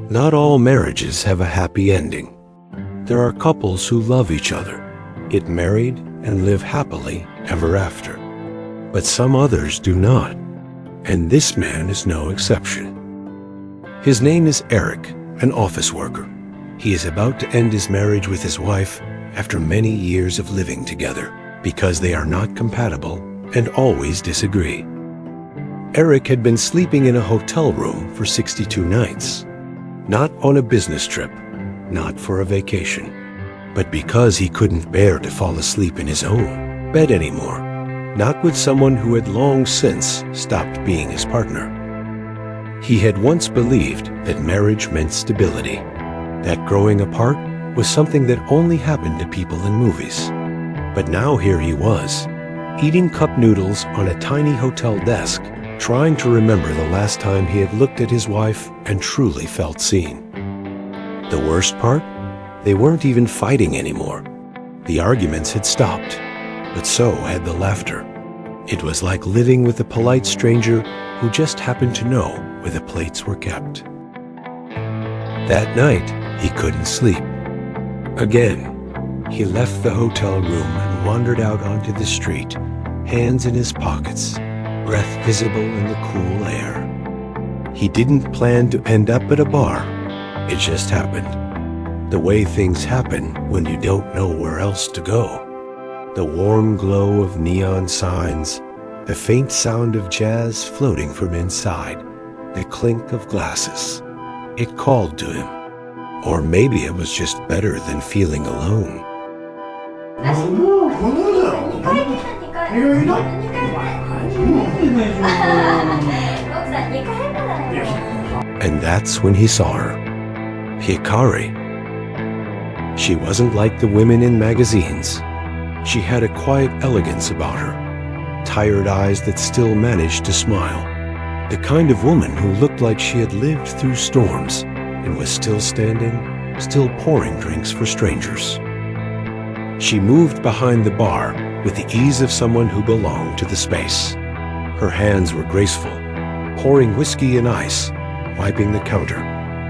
Not all marriages have a happy ending. There are couples who love each other, get married, and live happily ever after. But some others do not, and this man is no exception. His name is Eric, an office worker. He is about to end his marriage with his wife after many years of living together because they are not compatible and always disagree. Eric had been sleeping in a hotel room for 62 nights. Not on a business trip, not for a vacation, but because he couldn't bear to fall asleep in his own bed anymore, not with someone who had long since stopped being his partner. He had once believed that marriage meant stability, that growing apart was something that only happened to people in movies. But now here he was, eating cup noodles on a tiny hotel desk, trying to remember the last time he had looked at his wife and truly felt seen. The worst part? They weren't even fighting anymore. The arguments had stopped, but so had the laughter. It was like living with a polite stranger who just happened to know where the plates were kept. That night, he couldn't sleep. Again, he left the hotel room and wandered out onto the street, hands in his pockets, breath visible in the cool air. He didn't plan to end up at a bar. It just happened. The way things happen when you don't know where else to go. The warm glow of neon signs, the faint sound of jazz floating from inside, the clink of glasses. It called to him. Or maybe it was just better than feeling alone. And that's when he saw her. Hikari. She wasn't like the women in magazines. She had a quiet elegance about her, tired eyes that still managed to smile. The kind of woman who looked like she had lived through storms and was still standing, still pouring drinks for strangers. She moved behind the bar with the ease of someone who belonged to the space. Her hands were graceful, pouring whiskey and ice, wiping the counter,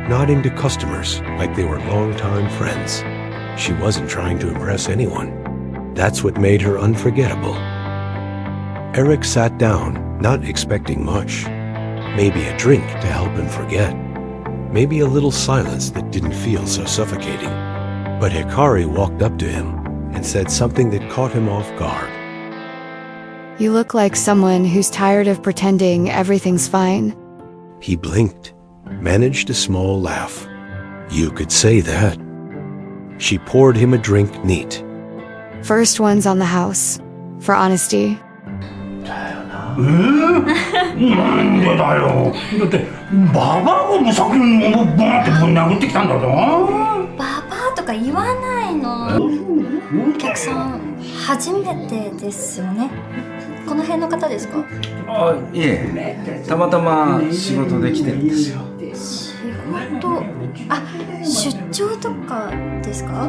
nodding to customers like they were longtime friends. She wasn't trying to impress anyone. That's what made her unforgettable. Eric sat down, not expecting much. Maybe a drink to help him forget. Maybe a little silence that didn't feel so suffocating. But Hikari walked up to him and said something that caught him off guard. You look like someone who's tired of pretending everything's fine. He blinked, managed a small laugh. You could say that. She poured him a drink neat. First one's on the house, for honesty. なんでだよ。だってババアが無作為に物をボンってぶん殴ってきたんだぞ。ババアとか言わないの。お客さん初めてですよね。この辺の方ですか？あ、いえ、たまたま仕事で来てるんですよ。仕事？あ、出張とかですか？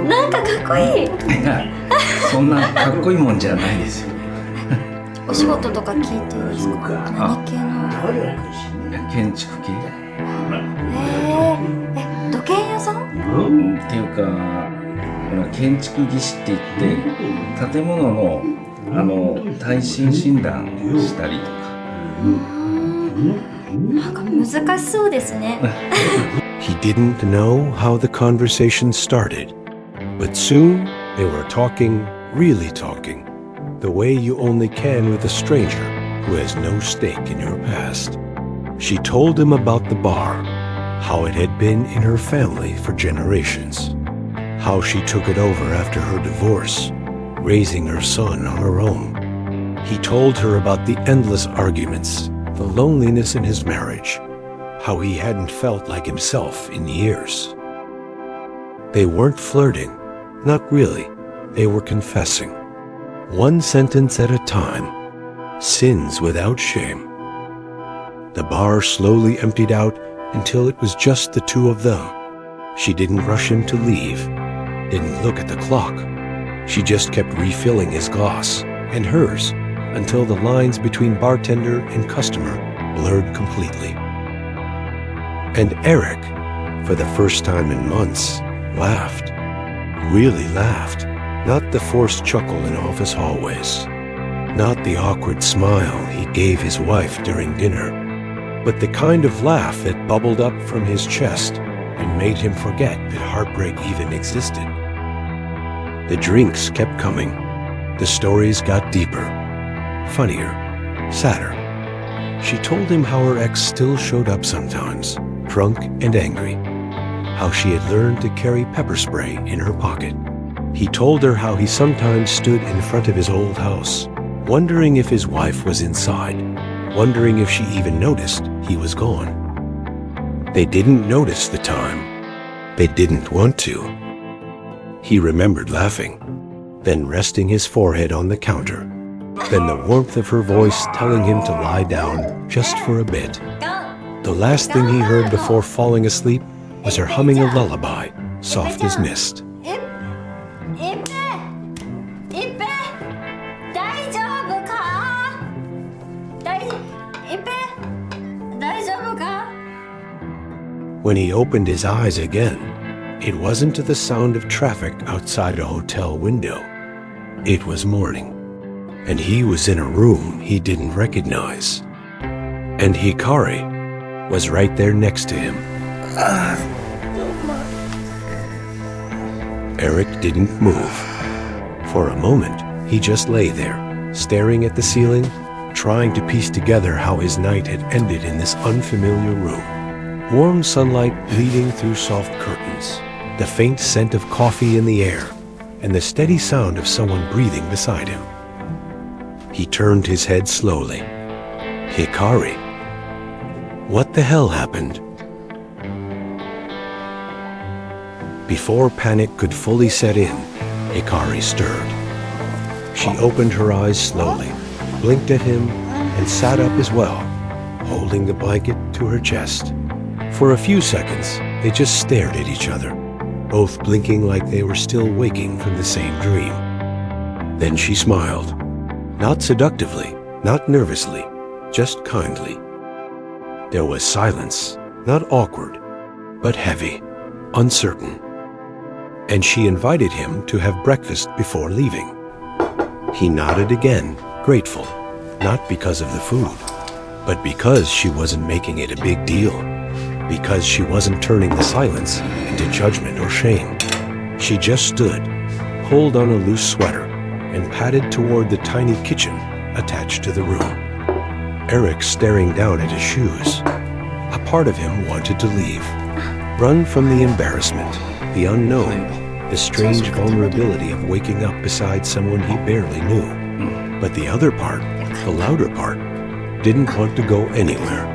なんかかっこいい。そんなかっこいいもんじゃないですよ。お仕事とか聞いていいですか？何系の？建築系。土建屋さん？っていうか、この建築技師って言って建物の耐震診断したりとか。なんか難しそうですね。He didn't know how the conversation started, but soon they were talking, really talking, the way you only can with a stranger who has no stake in your past. She told him about the bar, how it had been in her family for generations, how she took it over after her divorce, raising her son on her own. He told her about the endless arguments, the loneliness in his marriage, how he hadn't felt like himself in years. They weren't flirting, not really. They were confessing. One sentence at a time, sins without shame. The bar slowly emptied out until it was just the two of them. She didn't rush him to leave, didn't look at the clock. She just kept refilling his glass and hers until the lines between bartender and customer blurred completely. And Eric, for the first time in months, laughed. Really laughed. Not the forced chuckle in office hallways. Not the awkward smile he gave his wife during dinner. But the kind of laugh that bubbled up from his chest and made him forget that heartbreak even existed. The drinks kept coming. The stories got deeper, funnier, sadder. She told him how her ex still showed up sometimes, drunk and angry. How she had learned to carry pepper spray in her pocket. He told her how he sometimes stood in front of his old house, wondering if his wife was inside, wondering if she even noticed he was gone. They didn't notice the time. They didn't want to. He remembered laughing, then resting his forehead on the counter, then the warmth of her voice telling him to lie down just for a bit. The last thing he heard before falling asleep was her humming a lullaby, soft as mist. When he opened his eyes again, it wasn't to the sound of traffic outside a hotel window. It was morning, and he was in a room he didn't recognize. And Hikari was right there next to him. Eric didn't move. For a moment, he just lay there, staring at the ceiling, trying to piece together how his night had ended in this unfamiliar room. Warm sunlight bleeding through soft curtains, the faint scent of coffee in the air, and the steady sound of someone breathing beside him. He turned his head slowly. Hikari. What the hell happened? Before panic could fully set in, Hikari stirred. She opened her eyes slowly, blinked at him, and sat up as well, holding the blanket to her chest. For a few seconds, they just stared at each other, both blinking like they were still waking from the same dream. Then she smiled. Not seductively, not nervously, just kindly. There was silence, not awkward, but heavy, uncertain. And she invited him to have breakfast before leaving. He nodded again, grateful, not because of the food, but because she wasn't making it a big deal. Because she wasn't turning the silence into judgment or shame. She just stood, pulled on a loose sweater, and padded toward the tiny kitchen attached to the room. Eric staring down at his shoes. A part of him wanted to leave. Run from the embarrassment, the unknown, the strange vulnerability of waking up beside someone he barely knew. But the other part, the louder part, didn't want to go anywhere.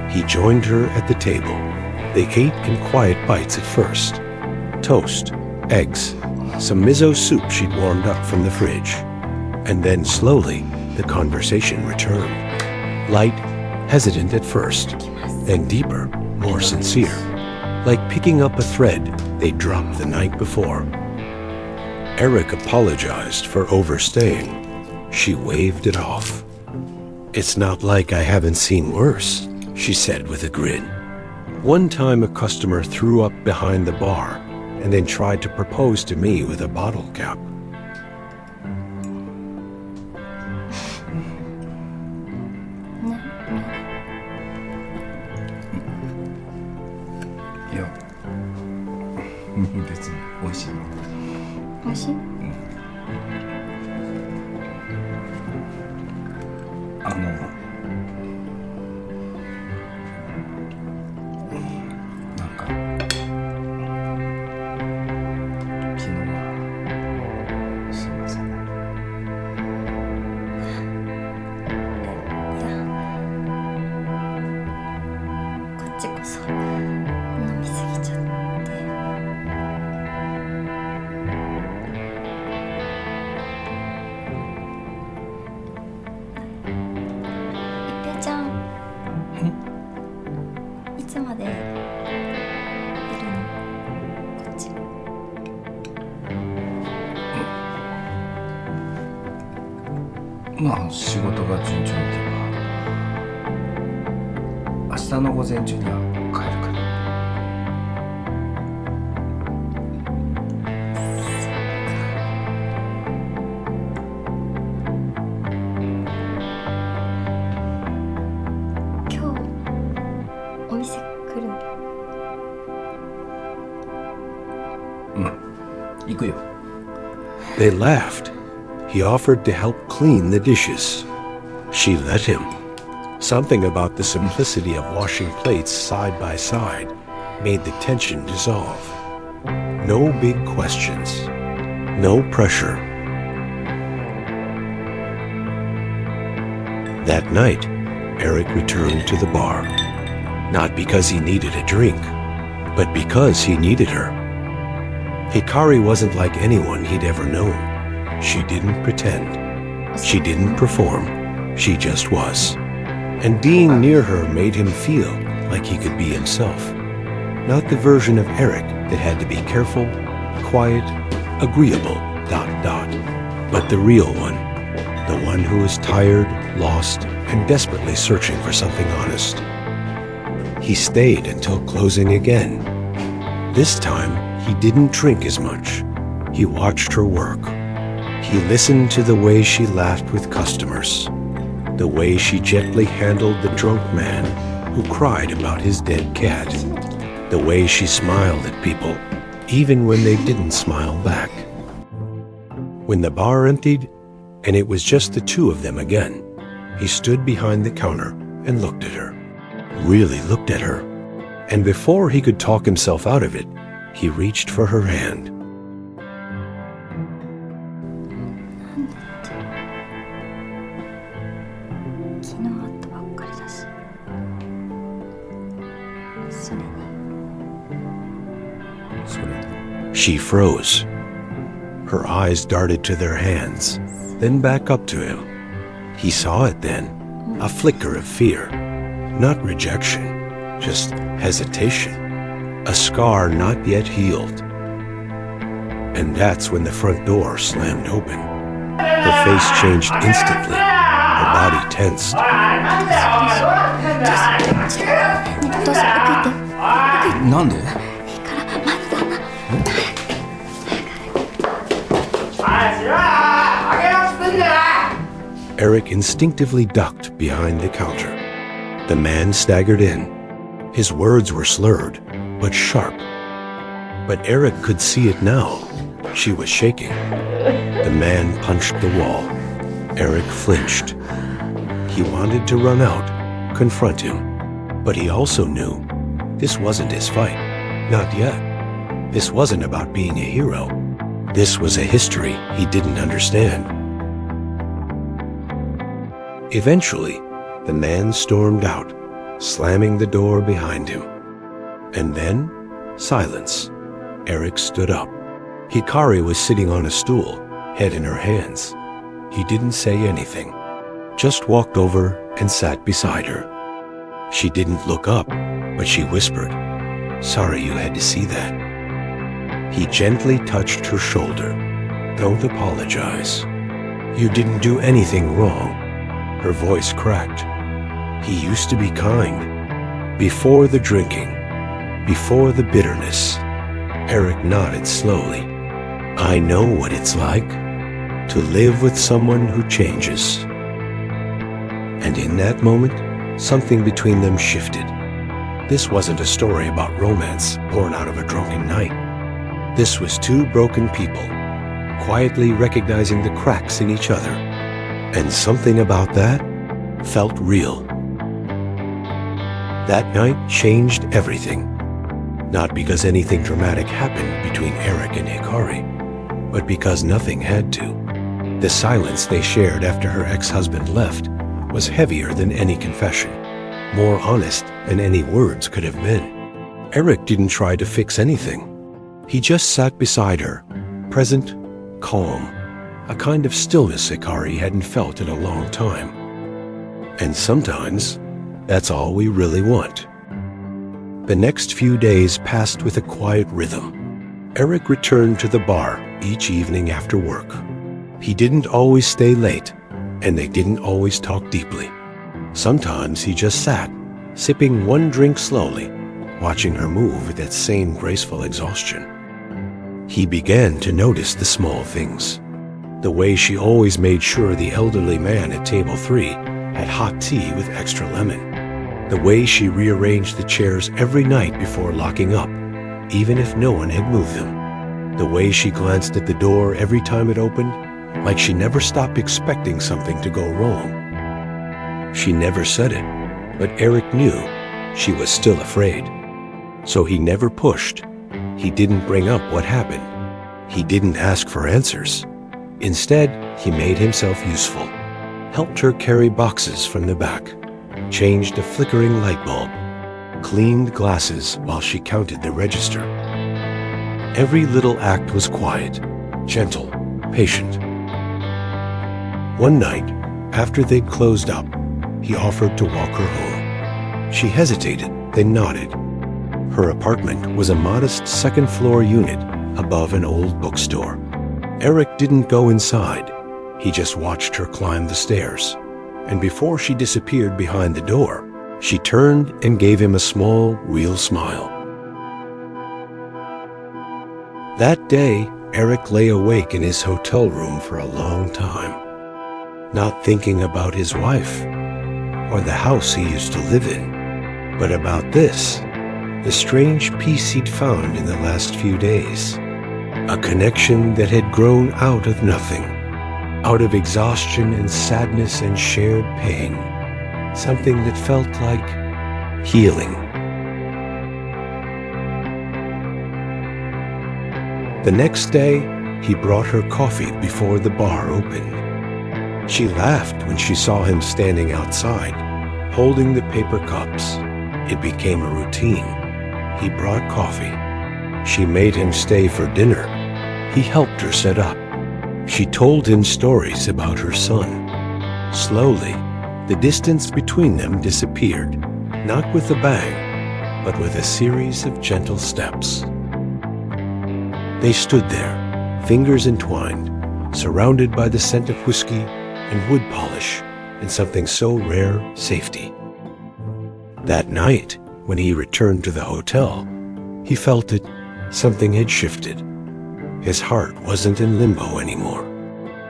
He joined her at the table. They ate in quiet bites at first. Toast, eggs, some miso soup she'd warmed up from the fridge. And then slowly, the conversation returned. Light, hesitant at first, then deeper, more sincere. Like picking up a thread they'd dropped the night before. Eric apologized for overstaying. She waved it off. "It's not like I haven't seen worse," she said with a grin. One time a customer threw up behind the bar and then tried to propose to me with a bottle cap. Yeah. 別に美味しい。美味しい？なんか昨日はすいません。こっちこそ飲みすぎちゃって。まあ仕事が順調にいけば明日の午前中には帰るから。今日お店来るの？行くよ。 They laughed. He offered to help clean the dishes. She let him. Something about the simplicity of washing plates side by side made the tension dissolve. No big questions. No pressure. That night, Eric returned to the bar. Not because he needed a drink, but because he needed her. Hikari wasn't like anyone he'd ever known. She didn't pretend. She didn't perform. She just was. And being near her made him feel like he could be himself. Not the version of Eric that had to be careful, quiet, agreeable, ... but the real one. The one who was tired, lost, and desperately searching for something honest. He stayed until closing again. This time, he didn't drink as much. He watched her work. He listened to the way she laughed with customers, the way she gently handled the drunk man who cried about his dead cat, the way she smiled at people, even when they didn't smile back. When the bar emptied, and it was just the two of them again, he stood behind the counter and looked at her, really looked at her. And before he could talk himself out of it, he reached for her hand. 昨日会ったばっかりだし、それに She froze. Her eyes darted to their hands, then back up to him. He saw it then, a flicker of fear. Not rejection, just hesitation. A scar not yet healed. And that's when the front door slammed open. Her face changed instantly. Her body tensed. どうぞ奥行って。なんで？いいから前の旦那。 Eric instinctively ducked behind the counter. The man staggered in. His words were slurred, but sharp. But Eric could see it now. She was shaking. The man punched the wall. Eric flinched. He wanted to run out, confront him. But he also knew this wasn't his fight. Not yet. This wasn't about being a hero. This was a history he didn't understand. Eventually, the man stormed out, slamming the door behind him. And then, silence. Eric stood up. Hikari was sitting on a stool, head in her hands. He didn't say anything, just walked over and sat beside her. She didn't look up, but she whispered, "Sorry you had to see that." He gently touched her shoulder. "Don't apologize. You didn't do anything wrong." Her voice cracked. He used to be kind. Before the drinking, before the bitterness. Eric nodded slowly. "I know what it's like to live with someone who changes." And in that moment, something between them shifted. This wasn't a story about romance born out of a drunken night. This was two broken people, quietly recognizing the cracks in each other. And something about that felt real. That night changed everything. Not because anything dramatic happened between Eric and Hikari, but because nothing had to. The silence they shared after her ex-husband left was heavier than any confession, more honest than any words could have been. Eric didn't try to fix anything. He just sat beside her, present, calm, a kind of stillness Hikari hadn't felt in a long time. And sometimes, that's all we really want. The next few days passed with a quiet rhythm. Eric returned to the bar each evening after work. He didn't always stay late, and they didn't always talk deeply. Sometimes he just sat, sipping one drink slowly, watching her move with that same graceful exhaustion. He began to notice the small things. The way she always made sure the elderly man at table 3 had hot tea with extra lemon. The way she rearranged the chairs every night before locking up, even if no one had moved them. The way she glanced at the door every time it opened, like she never stopped expecting something to go wrong. She never said it, but Eric knew she was still afraid. So he never pushed. He didn't bring up what happened. He didn't ask for answers. Instead, he made himself useful, helped her carry boxes from the back, changed a flickering light bulb, cleaned glasses while she counted the register. Every little act was quiet, gentle, patient. One night, after they'd closed up, he offered to walk her home. She hesitated, then nodded. Her apartment was a modest second-floor unit above an old bookstore. Eric didn't go inside. He just watched her climb the stairs. And before she disappeared behind the door, she turned and gave him a small, real smile. That day, Eric lay awake in his hotel room for a long time, not thinking about his wife or the house he used to live in, but about this, the strange peace he'd found in the last few days. A connection that had grown out of nothing, out of exhaustion and sadness and shared pain, something that felt like healing. The next day, he brought her coffee before the bar opened. She laughed when she saw him standing outside, holding the paper cups. It became a routine. He brought coffee. She made him stay for dinner. He helped her set up. She told him stories about her son. Slowly, the distance between them disappeared, not with a bang, but with a series of gentle steps. They stood there, fingers entwined, surrounded by the scent of whiskey and wood polish and something so rare, safety. That night, when he returned to the hotel, he felt it. Something had shifted. His heart wasn't in limbo anymore.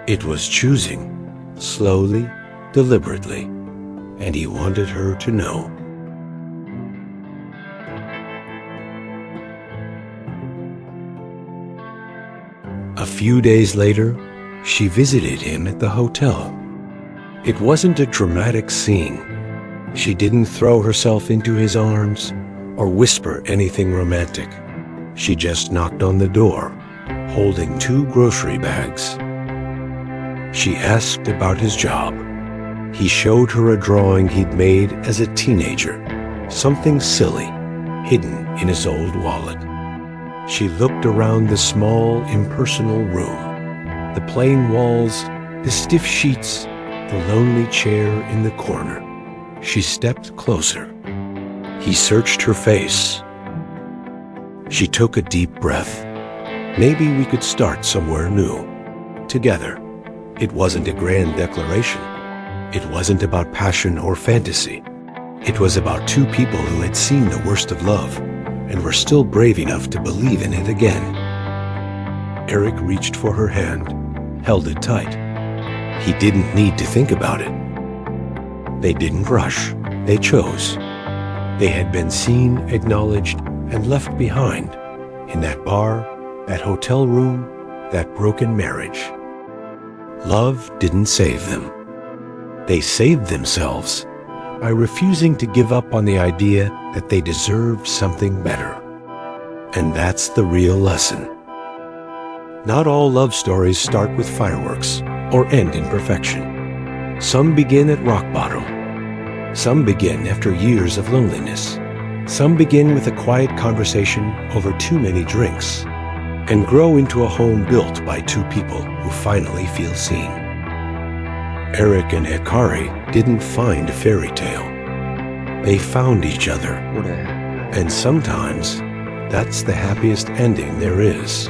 It was choosing, slowly, deliberately, and he wanted her to know. A few days later, she visited him at the hotel. It wasn't a dramatic scene. She didn't throw herself into his arms or whisper anything romantic. She just knocked on the door, holding 2 grocery bags. She asked about his job. He showed her a drawing he'd made as a teenager, something silly, hidden in his old wallet. She looked around the small, impersonal room, the plain walls, the stiff sheets, the lonely chair in the corner. She stepped closer. He searched her face. She took a deep breath. Maybe we could start somewhere new, together. It wasn't a grand declaration. It wasn't about passion or fantasy. It was about 2 people who had seen the worst of love and were still brave enough to believe in it again. Eric reached for her hand, held it tight. He didn't need to think about it. They didn't rush. They chose. They had been seen, acknowledged, and left behind in that bar, that hotel room, that broken marriage. Love didn't save them. They saved themselves by refusing to give up on the idea that they deserved something better. And that's the real lesson. Not all love stories start with fireworks or end in perfection. Some begin at rock bottom. Some begin after years of loneliness. Some begin with a quiet conversation over too many drinks and grow into a home built by 2 people who finally feel seen. Eric and Hikari didn't find a fairy tale. They found each other. And sometimes that's the happiest ending there is.